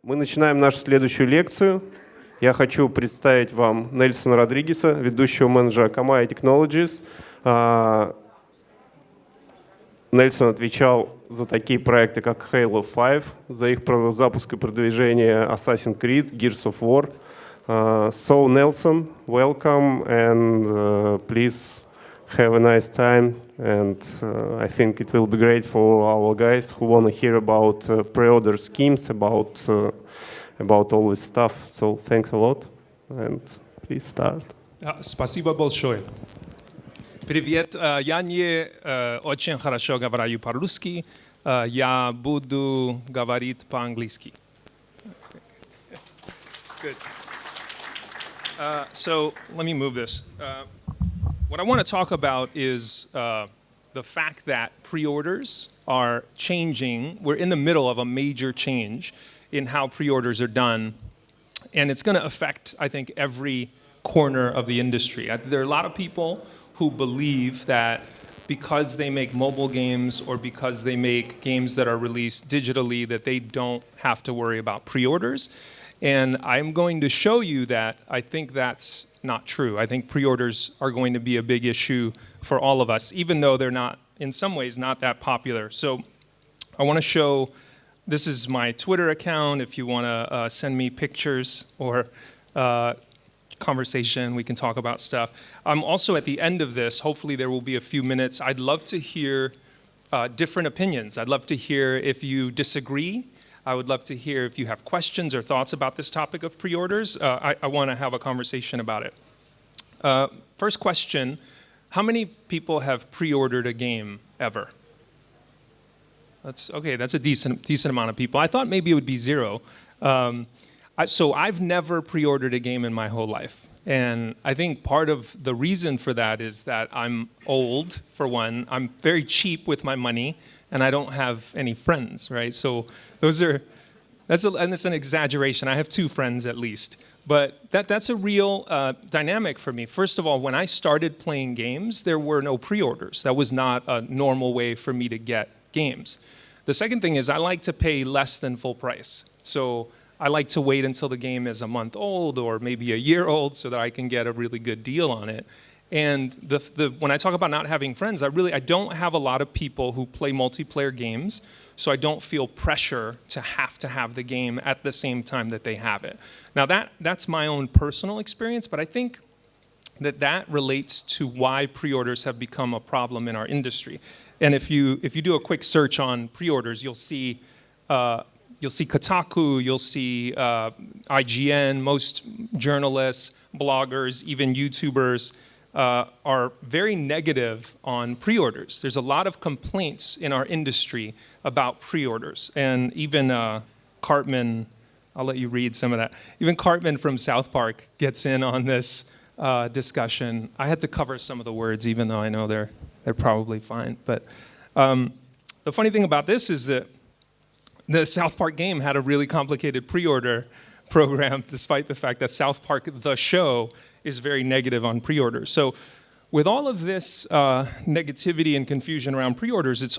Мы начинаем нашу следующую лекцию. Я хочу представить вам Нельсона Родригеса, ведущего менеджера Akamai Technologies. Нельсон отвечал за такие проекты, как Halo 5, за их запуск и продвижение Assassin's Creed, Gears of War. So, Nelson, welcome, and please have a nice time. And I think it will be great for our guys who want to hear about pre-order schemes, about all this stuff. So, thanks a lot, and please start. Спасибо большое. Привет, я не очень хорошо говорю по-русски, я буду говорить по-английски. Good. So let me move this. What I want to talk about is the fact that pre-orders are changing. We're in the middle of a major change in how pre-orders are done, and it's going to affect, I think, every corner of the industry. There are a lot of people who believe that because they make mobile games or because they make games that are released digitally, that they don't have to worry about pre-orders. And I'm going to show you that I think that's not true. I think pre-orders are going to be a big issue for all of us, even though they're not, in some ways, not that popular. So I want to show, this is my Twitter account. If you want to send me pictures or conversation, we can talk about stuff. I'm also at the end of this, hopefully there will be a few minutes. I'd love to hear different opinions. I'd love to hear if you disagree. I would love to hear if you have questions or thoughts about this topic of pre-orders. I want to have a conversation about it. First question, how many people have pre-ordered a game ever? That's a decent amount of people. I thought maybe it would be zero. So I've never pre-ordered a game in my whole life. And I think part of the reason for that is that I'm old, for one. I'm very cheap with my money, and I don't have any friends, right? So and it's an exaggeration. I have 2 friends at least. But that's a real dynamic for me. First of all, when I started playing games, there were no pre-orders. That was not a normal way for me to get games. The second thing is I like to pay less than full price. So I like to wait until the game is a month old or maybe a year old so that I can get a really good deal on it. And when I talk about not having friends, I don't have a lot of people who play multiplayer games, so I don't feel pressure to have the game at the same time that they have it. Now that's my own personal experience, but I think that relates to why pre-orders have become a problem in our industry. And if you do a quick search on pre-orders, you'll see Kotaku, you'll see IGN, most journalists, bloggers, even YouTubers are very negative on pre-orders. There's a lot of complaints in our industry about pre-orders. And even Cartman, I'll let you read some of that. Even Cartman from South Park gets in on this discussion. I had to cover some of the words, even though I know they're probably fine. But the funny thing about this is that the South Park game had a really complicated pre-order program, despite the fact that South Park, the show, is very negative on pre-orders. So with all of this negativity and confusion around pre-orders,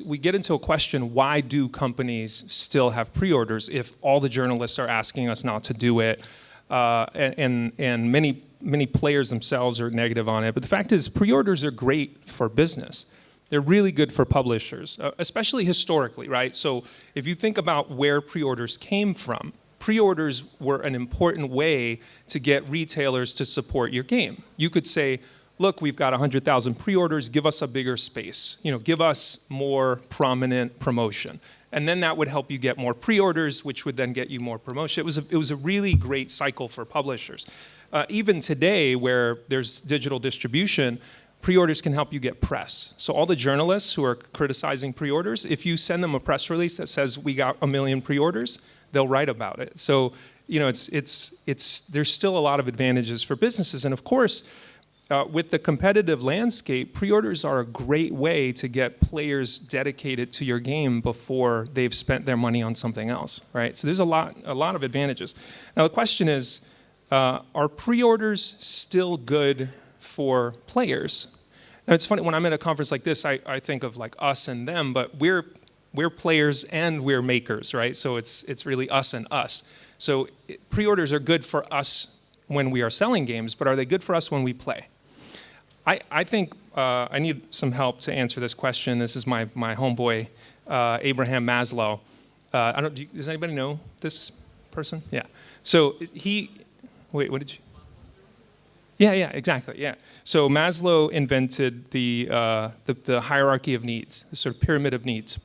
we get into a question, why do companies still have pre-orders if all the journalists are asking us not to do it, and many players themselves are negative on it. But the fact is, pre-orders are great for business. They're really good for publishers, especially historically, right? So if you think about where pre-orders came from, pre-orders were an important way to get retailers to support your game. You could say, look, we've got 100,000 pre-orders, give us a bigger space. Give us more prominent promotion. And then that would help you get more pre-orders, which would then get you more promotion. It was a really great cycle for publishers. Even today, where there's digital distribution, pre-orders can help you get press. So all the journalists who are criticizing pre-orders, if you send them a press release that says we got 1 million pre-orders, they'll write about it. So there's still a lot of advantages for businesses. And of course, with the competitive landscape, pre-orders are a great way to get players dedicated to your game before they've spent their money on something else, right? So there's a lot of advantages. Now the question is, are pre-orders still good for players? Now it's funny, when I'm at a conference like this, I think of like us and them, but we're we're players and we're makers, right? So it's really us and us. So pre-orders are good for us when we are selling games, but are they good for us when we play? I think I need some help to answer this question. This is my homeboy, Abraham Maslow. Does anybody know this person? Yeah. So wait, what did you? Yeah, exactly, yeah. So Maslow invented the hierarchy of needs, the sort of pyramid of needs.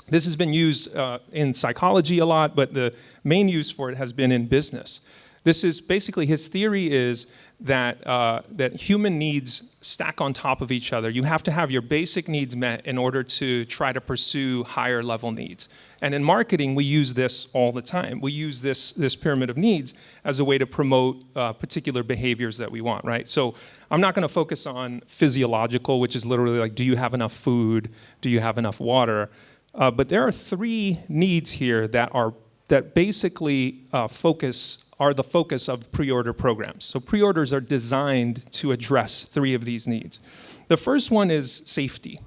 This has been used in psychology a lot, but the main use for it has been in business. This is basically, his theory is that human needs stack on top of each other. You have to have your basic needs met in order to try to pursue higher level needs. And in marketing, we use this all the time. We use this pyramid of needs as a way to promote particular behaviors that we want, right? So I'm not going to focus on physiological, which is literally like, do you have enough food? Do you have enough water? But there are 3 needs here that basically are the focus of pre-order programs. So pre-orders are designed to address 3 of these needs. The first one is safety.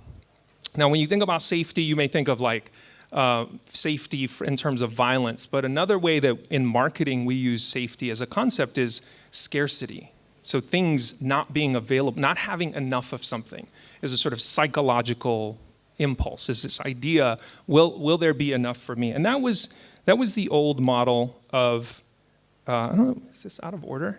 Now, when you think about safety, you may think of like safety in terms of violence, but another way that in marketing we use safety as a concept is scarcity. So things not being available, not having enough of something is a sort of psychological impulse, is this idea, will there be enough for me? And that was the old model of, I don't know, is this out of order?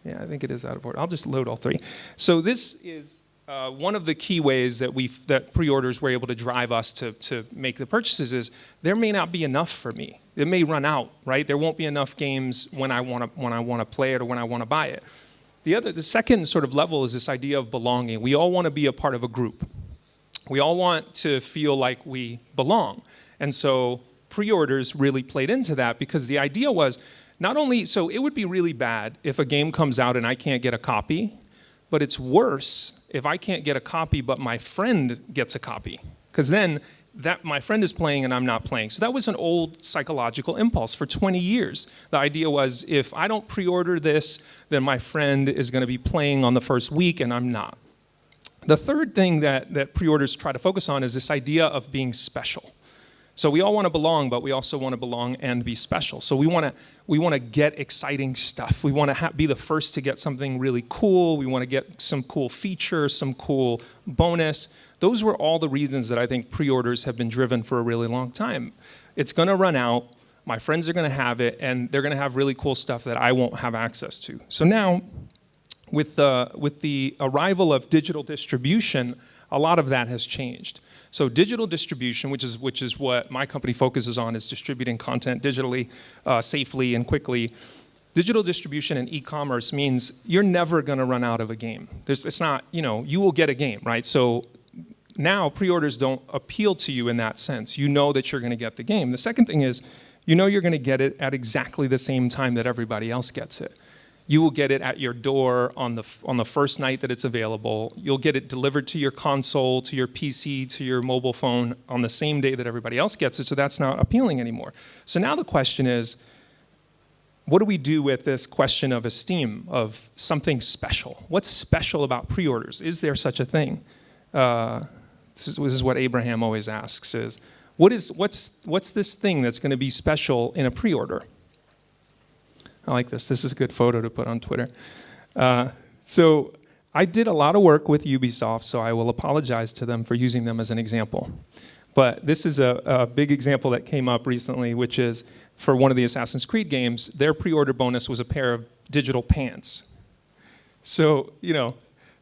Yeah, I think it is out of order. I'll just load all 3. So this is one of the key ways that pre-orders were able to drive us to make the purchases is there may not be enough for me. It may run out, right? There won't be enough games when I want to play it or when I want to buy it. The second sort of level is this idea of belonging. We all want to be a part of a group. We all want to feel like we belong. And so pre-orders really played into that because the idea was not only, so it would be really bad if a game comes out and I can't get a copy, but it's worse if I can't get a copy but my friend gets a copy. Because then my friend is playing and I'm not playing. So that was an old psychological impulse for 20 years. The idea was if I don't pre-order this, then my friend is going to be playing on the first week and I'm not. The third thing that pre-orders try to focus on is this idea of being special. So we all want to belong, but we also want to belong and be special. So we want to get exciting stuff. We want to be the first to get something really cool. We want to get some cool feature, some cool bonus. Those were all the reasons that I think pre-orders have been driven for a really long time. It's going to run out. My friends are going to have it, and they're going to have really cool stuff that I won't have access to. So now, with the arrival of digital distribution, a lot of that has changed. So digital distribution, which is what my company focuses on, is distributing content digitally, safely and quickly. Digital distribution and e-commerce means you're never going to run out of a game. It's not, you will get a game, right? So now pre-orders don't appeal to you in that sense. You know that you're going to get the game. The second thing is, you're going to get it at exactly the same time that everybody else gets it. You will get it at your door on the first night that it's available. You'll get it delivered to your console, to your PC, to your mobile phone on the same day that everybody else gets it, so that's not appealing anymore. So now the question is, what do we do with this question of esteem, of something special? What's special about pre-orders? Is there such a thing? This is what Abraham always asks, is what's this thing that's going to be special in a pre-order? I like this. This is a good photo to put on Twitter. So I did a lot of work with Ubisoft, so I will apologize to them for using them as an example. But this is a big example that came up recently, which is for one of the Assassin's Creed games, their pre-order bonus was a pair of digital pants. So,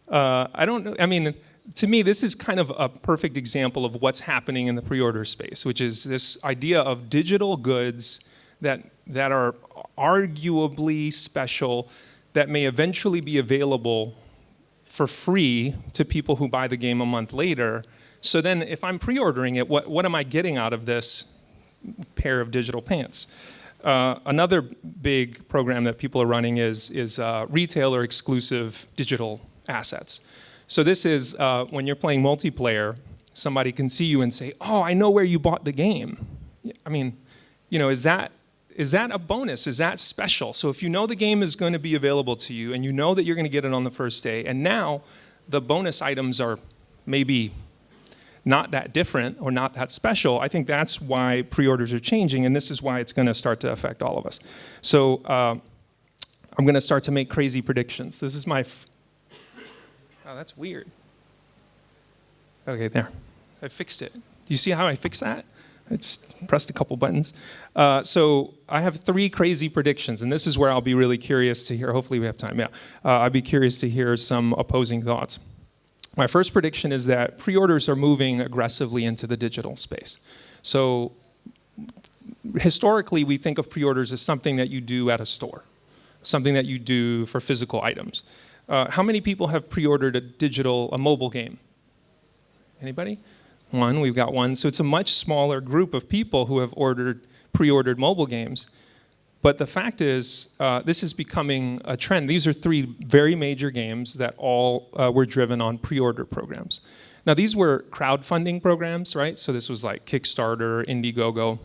I don't know. I mean, to me, this is kind of a perfect example of what's happening in the pre-order space, which is this idea of digital goods that are arguably special, that may eventually be available for free to people who buy the game a month later. So then if I'm pre-ordering it, what am I getting out of this pair of digital pants? Another big program that people are running is retailer exclusive digital assets. So this is when you're playing multiplayer, somebody can see you and say, oh, I know where you bought the game. I mean, is that a bonus? Is that special? So if you know the game is going to be available to you and you know that you're going to get it on the first day, and now the bonus items are maybe not that different or not that special, I think that's why pre-orders are changing, and this is why it's going to start to affect all of us. So I'm going to start to make crazy predictions. This is my... Oh, that's weird. Okay, there. I fixed it. Do you see how I fixed that? It's pressed a couple buttons. So I have 3 crazy predictions, and this is where I'll be really curious to hear. Hopefully we have time, yeah. I'd be curious to hear some opposing thoughts. My first prediction is that pre-orders are moving aggressively into the digital space. So historically, we think of pre-orders as something that you do at a store, something that you do for physical items. How many people have pre-ordered a mobile game? Anybody? One, we've got one. So it's a much smaller group of people who have pre-ordered mobile games. But the fact is, this is becoming a trend. These are 3 very major games that all were driven on pre-order programs. Now, these were crowdfunding programs, right? So this was like Kickstarter, Indiegogo.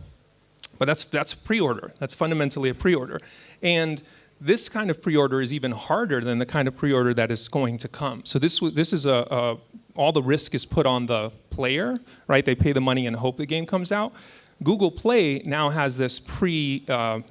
But that's a pre-order. That's fundamentally a pre-order. And this kind of pre-order is even harder than the kind of pre-order that is going to come. So this is all the risk is put on the player, right? They pay the money and hope the game comes out. Google Play now has this I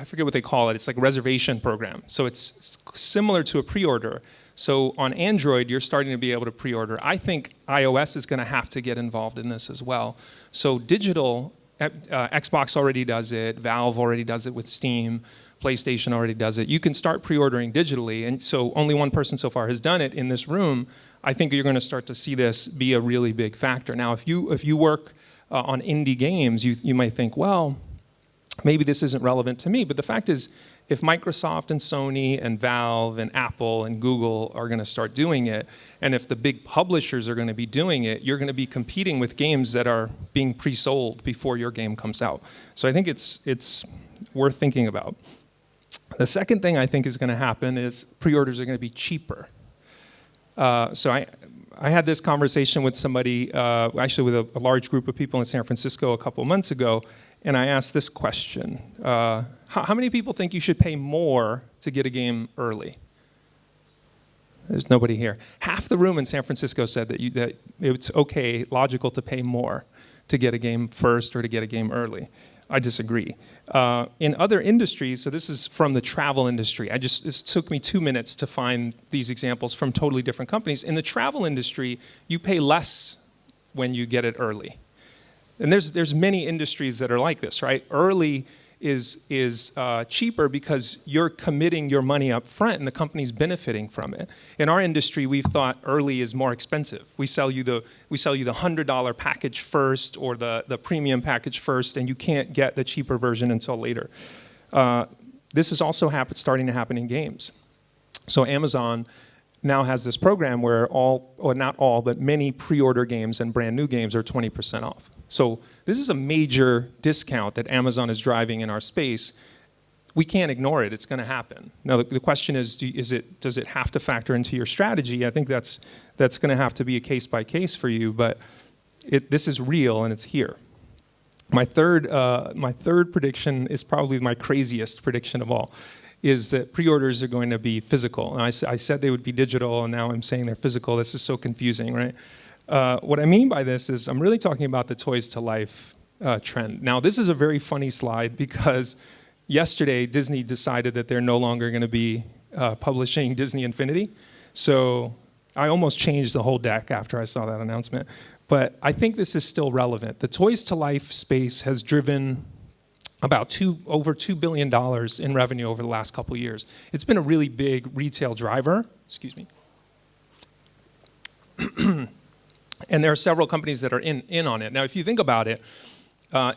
forget what they call it. It's like a reservation program. So it's similar to a pre-order. So on Android, you're starting to be able to pre-order. I think iOS is going to have to get involved in this as well. So digital, Xbox already does it. Valve already does it with Steam. PlayStation already does it. You can start pre-ordering digitally. And so only one person so far has done it in this room. I think you're going to start to see this be a really big factor. Now, if you work on indie games, you might think, well, maybe this isn't relevant to me. But the fact is, if Microsoft and Sony and Valve and Apple and Google are going to start doing it, and if the big publishers are going to be doing it, you're going to be competing with games that are being pre-sold before your game comes out. So I think it's worth thinking about. The second thing I think is going to happen is pre-orders are going to be cheaper. So I had this conversation with somebody, actually with a large group of people in San Francisco a couple months ago, and I asked this question. How many people think you should pay more to get a game early? There's nobody here. Half the room in San Francisco said that it's okay, logical to pay more to get a game first or to get a game early. I disagree. In other industries, so this is from the travel industry. This took me 2 minutes to find these examples from totally different companies. In the travel industry, you pay less when you get it early. And there's many industries that are like this, right? Early is cheaper because you're committing your money up front and the company's benefiting from it. In our industry, we've thought early is more expensive. We sell you the $100 package first or the premium package first, and you can't get the cheaper version until later. This is also starting to happen in games. So Amazon now has this program where not all, but many pre-order games and brand new games are 20% off. So this is a major discount that Amazon is driving in our space. We can't ignore it. It's going to happen. Now, the question is, does it have to factor into your strategy? I think that's going to have to be a case by case for you, but this is real and it's here. My third prediction is probably my craziest prediction of all, is that pre-orders are going to be physical. And I said they would be digital, and now I'm saying they're physical. This is so confusing, right? What I mean by this is I'm really talking about the Toys to Life trend. Now, this is a very funny slide because yesterday Disney decided that they're no longer going to be publishing Disney Infinity. So I almost changed the whole deck after I saw that announcement. But I think this is still relevant. The Toys to Life space has driven about over $2 billion in revenue over the last couple years. It's been a really big retail driver. Excuse me. And there are several companies that are in on it. Now, if you think about it,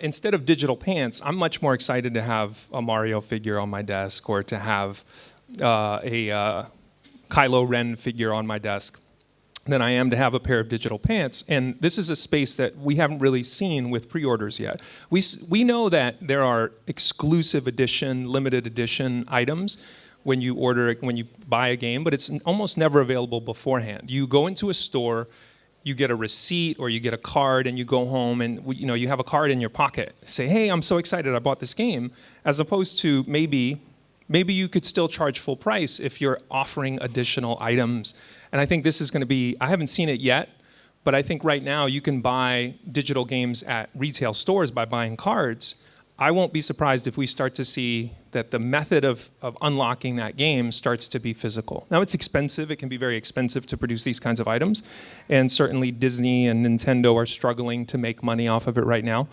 instead of digital pants, I'm much more excited to have a Mario figure on my desk or to have a Kylo Ren figure on my desk than I am to have a pair of digital pants. And this is a space that we haven't really seen with pre-orders yet. We know that there are exclusive edition, limited edition items when you buy a game, but it's almost never available beforehand. You go into a store, you get a receipt or you get a card, and you go home and you have a card in your pocket. Say, hey, I'm so excited, I bought this game. As opposed to maybe you could still charge full price if you're offering additional items. And I think this is going to be, I haven't seen it yet, But I think right now you can buy digital games at retail stores by buying cards. I won't be surprised if we start to see that the method of unlocking that game starts to be physical. Now, it's expensive. It can be very expensive to produce these kinds of items. And certainly Disney and Nintendo are struggling to make money off of it right now.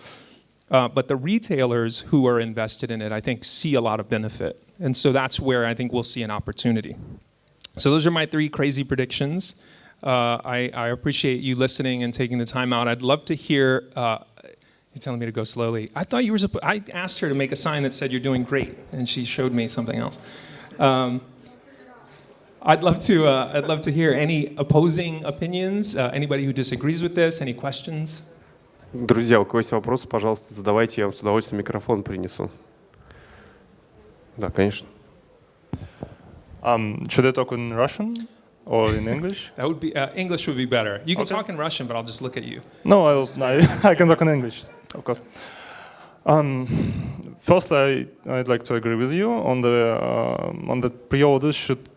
But the retailers who are invested in it, I think, see a lot of benefit. And so that's where I think we'll see an opportunity. So those are my 3 crazy predictions. I appreciate you listening and taking the time out. I'd love to hear, you're telling me to go slowly. I thought you were I asked her to make a sign that said you're doing great, and she showed me something else. I'd love to hear any opposing opinions, anybody who disagrees with this, any questions? Друзья, у кого есть вопросы, пожалуйста, задавайте, я вам с удовольствием микрофон принесу. Да, конечно. Should I talk in Russian or in English? That would be English would be better. You can talk in Russian, but I'll just look at you. No, I can talk in English, of course. Firstly, I'd like to agree with you on the pre-orders should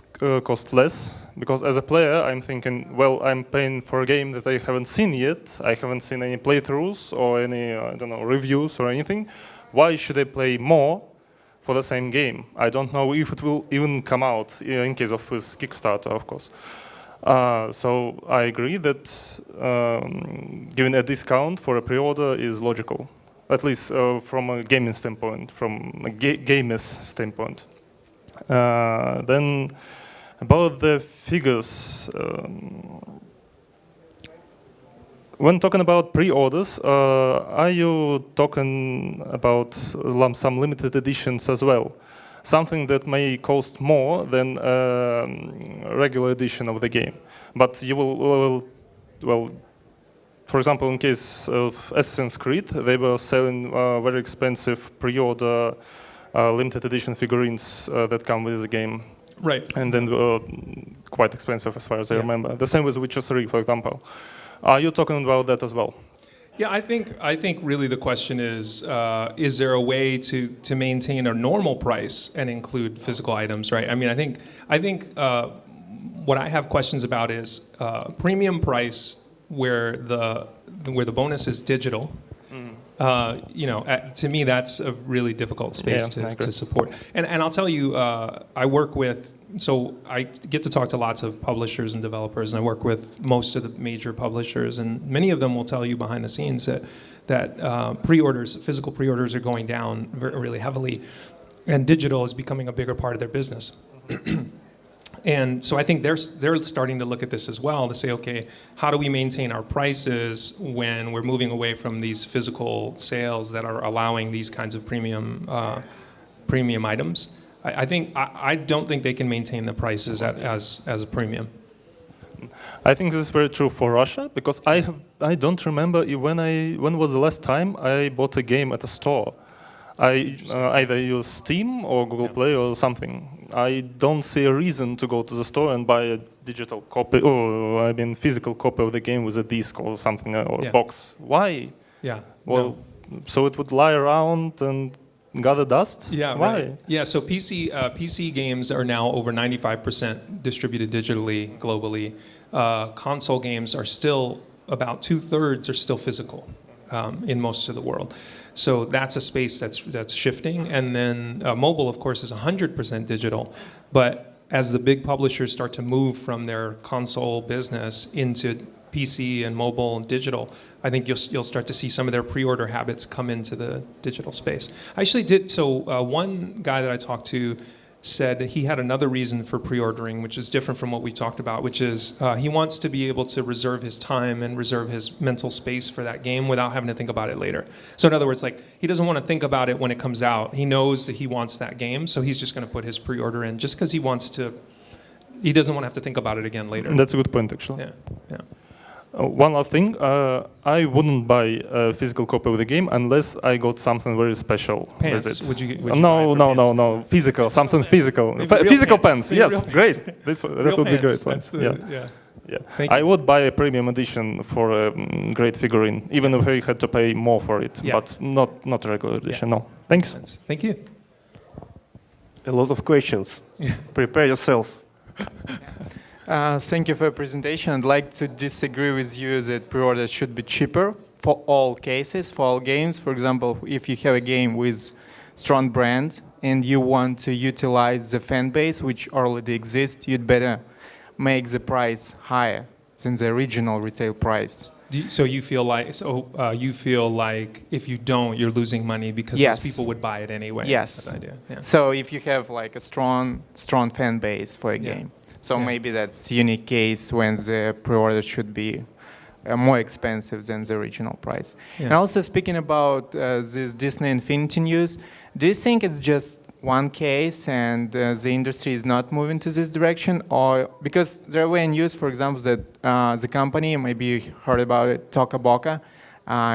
cost less, because as a player, I'm thinking, well, I'm paying for a game that I haven't seen yet. I haven't seen any playthroughs or any, reviews or anything. Why should I pay more for the same game? I don't know if it will even come out in case of this Kickstarter, of course. So I agree that giving a discount for a pre-order is logical, at least from a gaming standpoint, from a gamer's standpoint. Then about the figures, when talking about pre-orders, are you talking about some limited editions as well? Something that may cost more than a regular edition of the game. But you will, for example, in case of Assassin's Creed, they were selling very expensive pre-order limited edition figurines that come with the game. Right. And then quite expensive as far as I remember. The same with Witcher 3, for example. Are you talking about that as well? Yeah, I think really the question is there a way to maintain a normal price and include physical items, right? I mean, I think what I have questions about is premium price where the bonus is digital. To me, that's a really difficult space to support. And I'll tell you, I work with, so I get to talk to lots of publishers and developers, and I work with most of the major publishers, and many of them will tell you behind the scenes that pre-orders, physical pre-orders are going down really heavily, and digital is becoming a bigger part of their business. And so I think they're starting to look at this as well to say, okay, how do we maintain our prices when we're moving away from these physical sales that are allowing these kinds of premium items? I don't think they can maintain the prices as a premium. I think this is very true for Russia, because I don't remember when was the last time I bought a game at a store. I either use Steam or Google Play or something. I don't see a reason to go to the store and buy a digital copy, or physical copy of the game with a disc or something, or box. Why? Yeah. Well, so it would lie around and gather dust? Yeah, why? Right. Yeah, so PC games are now over 95% distributed digitally globally. Console games are still about 2/3 are still physical in most of the world. So that's a space that's shifting. And then mobile, of course, is 100% digital. But as the big publishers start to move from their console business into PC and mobile and digital, I think you'll start to see some of their pre-order habits come into the digital space. I actually did, one guy that I talked to said that he had another reason for pre-ordering, which is different from what we talked about, which is he wants to be able to reserve his time and reserve his mental space for that game without having to think about it later. So in other words, like, he doesn't want to think about it when it comes out. He knows that he wants that game, so he's just going to put his pre-order in just because he doesn't want to have to think about it again later. That's a good point, actually. Yeah. One last thing, I wouldn't buy a physical copy of the game unless I got something very special Pants. with it. Would you No, buy it for pants? Physical, something physical. Real Physical pants. pants, yes, Real great. pants. That would be great. That's Yeah. Thank I you. would buy a premium edition for a great figurine, even if I had to pay more for it, but not a regular edition, no. Thanks. Thank you. A lot of questions. Prepare yourself. Thank you for your presentation. I'd like to disagree with you that pre-orders should be cheaper for all cases, for all games. For example, if you have a game with strong brand and you want to utilize the fan base which already exists, you'd better make the price higher than the original retail price. So you feel like if you don't, you're losing money because Yes. those people would buy it anyway. Yes. That's the idea. Yeah. So if you have like a strong fan base for a Yeah. game, so Yeah. maybe that's unique case when the pre-order should be more expensive than the original price. Yeah. And also speaking about this Disney Infinity news, do you think it's just one case and the industry is not moving to this direction? Or because there were news, for example, that the company, maybe you heard about it, Toca Boca,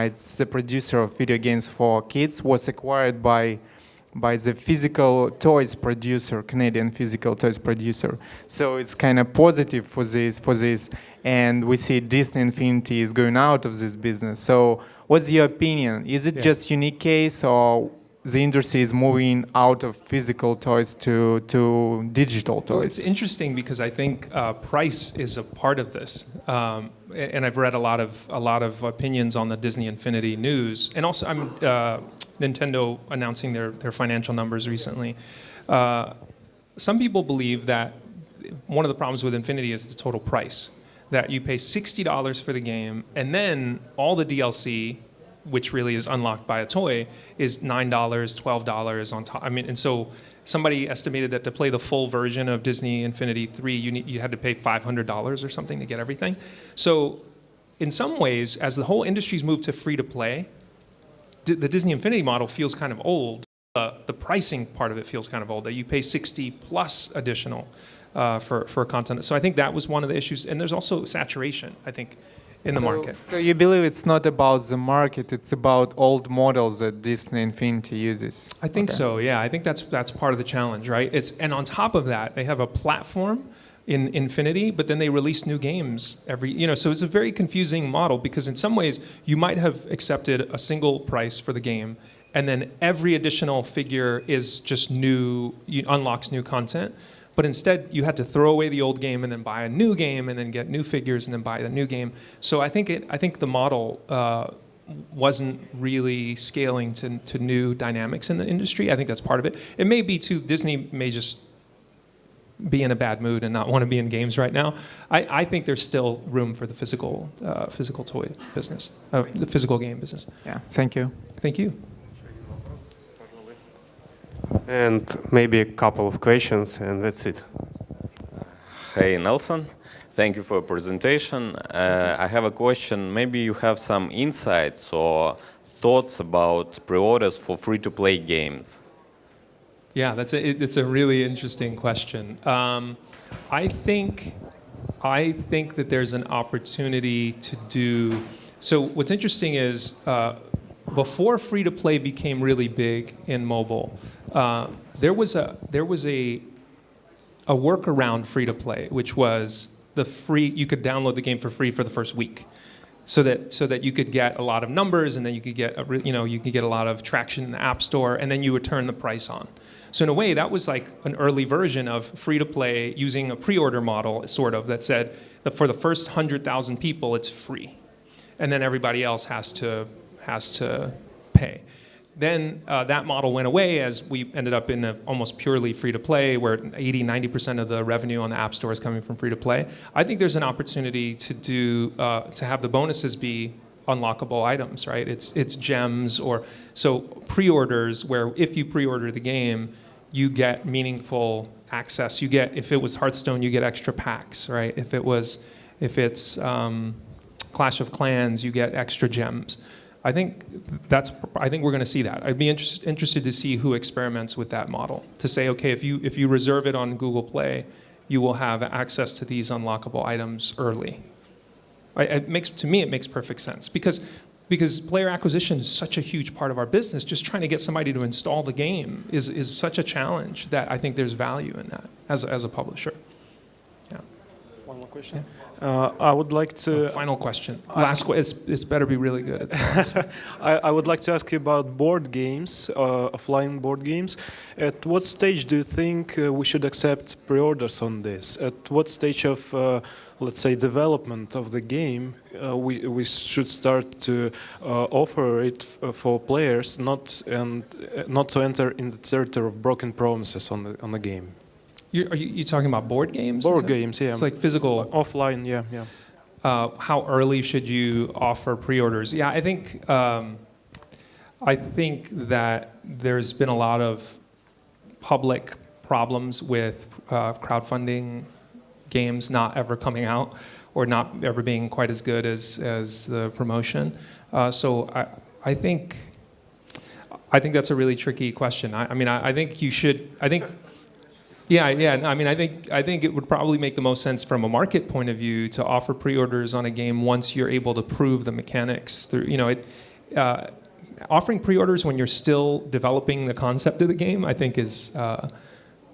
it's the producer of video games for kids, was acquired by the physical toys producer, Canadian physical toys producer. So it's kind of positive for this, and we see Disney Infinity is going out of this business. So what's your opinion? Is it just unique case, or the industry is moving out of physical toys to digital toys? Well, it's interesting because I think price is a part of this, and I've read a lot of opinions on the Disney Infinity news, and also Nintendo announcing their financial numbers recently. Some people believe that one of the problems with Infinity is the total price, that you pay $60 for the game, and then all the DLC, which really is unlocked by a toy, is $9, $12 on top. I mean, and so somebody estimated that to play the full version of Disney Infinity 3, you had to pay $500 or something to get everything. So in some ways, as the whole industry's moved to free-to-play, the Disney Infinity model feels kind of old. The pricing part of it feels kind of old, that you pay 60 plus additional for content. So I think that was one of the issues. And there's also saturation, I think, in the market. So you believe it's not about the market, it's about old models that Disney Infinity uses? I think so, yeah. I think that's part of the challenge, right? And on top of that, they have a platform in Infinity, but then they release new games so it's a very confusing model, because in some ways you might have accepted a single price for the game, and then every additional figure is just unlocks new content. But instead, you had to throw away the old game and then buy a new game and then get new figures and then buy the new game. So I think the model wasn't really scaling to new dynamics in the industry. I think that's part of it. It may be too, Disney may just be in a bad mood and not want to be in games right now. I think there's still room for the physical toy business, the physical game business. Yeah, thank you. Thank you. And maybe a couple of questions, and that's it. Hey, Nelson. Thank you for your presentation. I have a question. Maybe you have some insights or thoughts about pre-orders for free-to-play games. Yeah, it's a really interesting question. I think that there's an opportunity to do. So what's interesting is before free-to-play became really big in mobile, there was a workaround free-to-play, which was you could download the game for free for the first week, so that you could get a lot of numbers, and then you could get a lot of traction in the App Store, and then you would turn the price on. So in a way, that was like an early version of free-to-play using a pre-order model, sort of, that said that for the first 100,000 people, it's free, and then everybody else has to pay. Then that model went away as we ended up in almost purely free-to-play, where 80-90% of the revenue on the App Store is coming from free-to-play. I think there's an opportunity to have the bonuses be unlockable items, right? It's gems, or so pre-orders, where if you pre-order the game, you get meaningful access. If it was Hearthstone, you get extra packs, right? If it's Clash of Clans, you get extra gems. I think we're going to see that. I'd be interested to see who experiments with that model, to say, okay, if you reserve it on Google Play, you will have access to these unlockable items early. To me, it makes perfect sense, because player acquisition is such a huge part of our business. Just trying to get somebody to install the game is such a challenge that I think there's value in that as a publisher. Yeah. One more question. question. I would like to. Final question. Last question. It's better be really good. It's I would like to ask you about board games, offline board games. At what stage do you think we should accept pre-orders on this? At what stage of, let's say, development of the game we should start to offer it for players, not to enter in the territory of broken promises on the game? Are you talking about board games? Board games, yeah. It's like physical. Offline, yeah. How early should you offer pre-orders? Yeah, I think that there's been a lot of public problems with crowdfunding games not ever coming out or not ever being quite as good as the promotion. So I think that's a really tricky question. I think you should. Yeah. I think it would probably make the most sense from a market point of view to offer pre-orders on a game once you're able to prove the mechanics through. Offering pre-orders when you're still developing the concept of the game, I think, is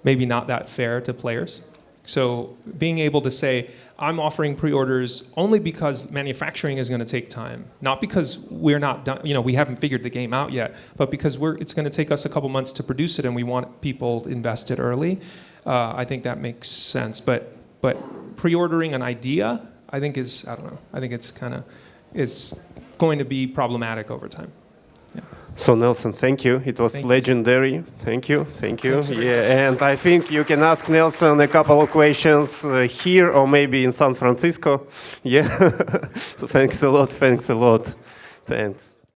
maybe not that fair to players. So being able to say, I'm offering pre-orders only because manufacturing is going to take time, not because we're not done, we haven't figured the game out yet, but because it's going to take us a couple months to produce it and we want people invested early. I think that makes sense. But pre-ordering an idea, I think I don't know. I think it's going to be problematic over time. Yeah. So Nelson, thank you. It was legendary. Thank you. Yeah, and I think you can ask Nelson a couple of questions here or maybe in San Francisco. Yeah. So thanks a lot. Thanks.